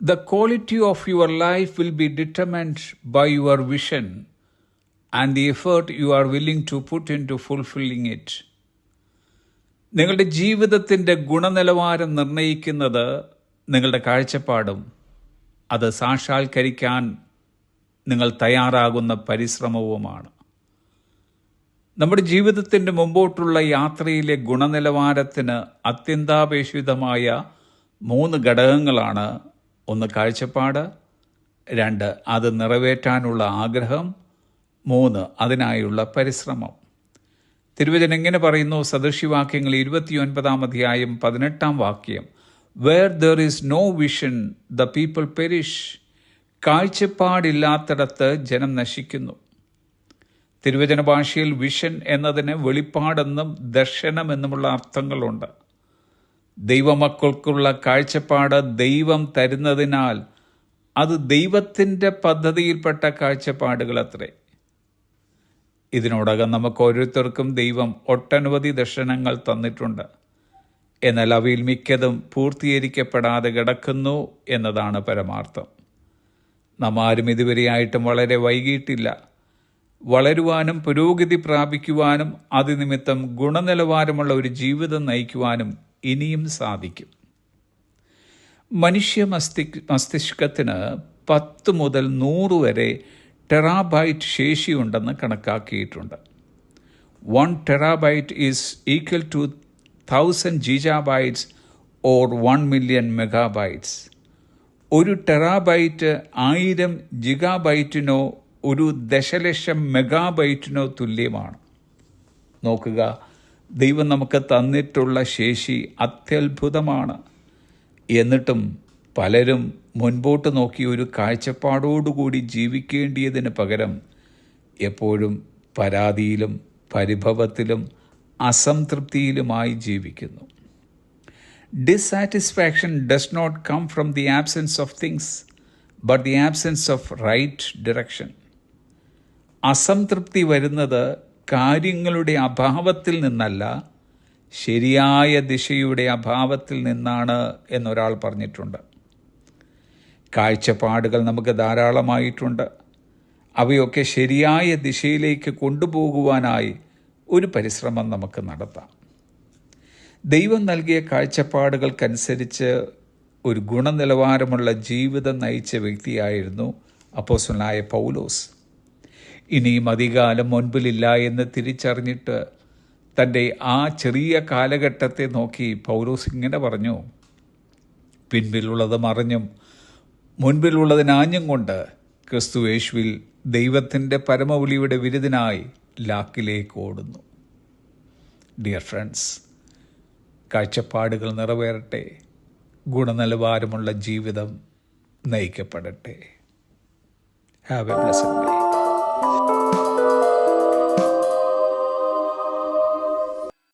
The quality of your life will be determined by your vision and the effort you are willing to put into fulfilling it. നിങ്ങളുടെ ജീവിതത്തിൻ്റെ ഗുണനിലവാരം നിർണ്ണയിക്കുന്നത് നിങ്ങളുടെ കാഴ്ചപ്പാടും അത് സാക്ഷാത്കരിക്കാൻ നിങ്ങൾ തയ്യാറാകുന്ന പരിശ്രമവുമാണ്. നമ്മുടെ ജീവിതത്തിൻ്റെ മുമ്പോട്ടുള്ള യാത്രയിലെ ഗുണനിലവാരത്തിന് അത്യന്താപേക്ഷിതമായ 3 ഘടകങ്ങളാണ്. 1 കാഴ്ചപ്പാട്, 2 അത് നിറവേറ്റാനുള്ള ആഗ്രഹം, 3 അതിനായുള്ള പരിശ്രമം. തിരുവചനം എങ്ങനെ പറയുന്നു? സദൃശ്യവാക്യങ്ങൾ 29 അധ്യായം 18 വാക്യം, Where there is no vision, the people perish. കാഴ്ചപ്പാടില്ലാത്തിടത്ത് ജനം നശിക്കുന്നു. തിരുവചന ഭാഷയിൽ വിഷൻ എന്നതിന് വെളിപ്പാടെന്നും ദർശനമെന്നുമുള്ള അർത്ഥങ്ങളുണ്ട്. ദൈവമക്കൾക്കുള്ള കാഴ്ചപ്പാട് ദൈവം തരുന്നതിനാൽ അത് ദൈവത്തിൻ്റെ പദ്ധതിയിൽപ്പെട്ട കാഴ്ചപ്പാടുകളത്രേ. ഇതിനോടകം നമുക്ക് ഓരോരുത്തർക്കും ദൈവം ഒട്ടനവധി ദർശനങ്ങൾ തന്നിട്ടുണ്ട്. എന്നാൽ അവയിൽ മിക്കതും പൂർത്തീകരിക്കപ്പെടാതെ കിടക്കുന്നു എന്നതാണ് പരമാർത്ഥം. നാം ആരും ഇതുവരെയായിട്ടും വളരെ വൈകിട്ടില്ല. വളരുവാനും പുരോഗതി പ്രാപിക്കുവാനും അതുനിമിത്തം ഗുണനിലവാരമുള്ള ഒരു ജീവിതം നയിക്കുവാനും ഇനിയും സാധിക്കും. മനുഷ്യ മസ്തിഷ്കത്തിന് 10 മുതൽ 100 വരെ ടെറാബൈറ്റ് ശേഷിയുണ്ടെന്ന് കണക്കാക്കിയിട്ടുണ്ട്. 1 terabyte is equal to 1000 gigabytes or 1 million megabytes. 1 terabyte 1000 ജിഗാബൈറ്റിനോ 1 ദശലക്ഷം മെഗാബൈറ്റിനോ തുല്യമാണ്. നോക്കുക, ദൈവം നമുക്ക് തന്നിട്ടുള്ള ശേഷി അത്യത്ഭുതമാണ്. എന്നിട്ടും പലരും മുൻപോട്ട് നോക്കി ഒരു കാഴ്ചപ്പാടോടുകൂടി ജീവിക്കേണ്ടിയതിന് പകരം എപ്പോഴും പരാതിയിലും പരിഭവത്തിലും അസംതൃപ്തിയിലുമായി ജീവിക്കുന്നു. Dissatisfaction does not come from the absence of things, but the absence of right direction. അസംതൃപ്തി വരുന്നത് കാര്യങ്ങളുടെ അഭാവത്തിൽ നിന്നല്ല, ശരിയായ ദിശയുടെ അഭാവത്തിൽ നിന്നാണ് എന്നൊരാൾ പറഞ്ഞിട്ടുണ്ട്. കാഴ്ചപ്പാടുകൾ നമുക്ക് ധാരാളമായിട്ടുണ്ട്. അവയൊക്കെ ശരിയായ ദിശയിലേക്ക് കൊണ്ടുപോകുവാനായി ഒരു പരിശ്രമം നമുക്ക് നടത്താം. ദൈവം നൽകിയ കാഴ്ചപ്പാടുകൾക്കനുസരിച്ച് ഒരു ഗുണനിലവാരമുള്ള ജീവിതം നയിച്ച വ്യക്തിയായിരുന്നു അപ്പോസ്തലനായ പൗലോസ്. ഇനിയും അധികാലം മുൻപിലില്ല എന്ന് തിരിച്ചറിഞ്ഞിട്ട് തൻ്റെ ആ ചെറിയ കാലഘട്ടത്തെ നോക്കി പൗലോസ് ഇങ്ങനെ പറഞ്ഞു, പിൻപിലുള്ളത് മറിഞ്ഞും മുൻപിലുള്ളതിനാഞ്ഞും കൊണ്ട് ക്രിസ്തു യേശുവിൽ ദൈവത്തിൻ്റെ പരമവിളിയുടെ വിരുദിനായി ലാക്കിലേക്ക് ഓടുന്നു. ഡിയർ ഫ്രണ്ട്സ്, കാഴ്ചപ്പാടുകൾ നിറവേറട്ടെ, ഗുണനിലവാരമുള്ള ജീവിതം നയിക്കപ്പെടട്ടെ. Have a blessed day.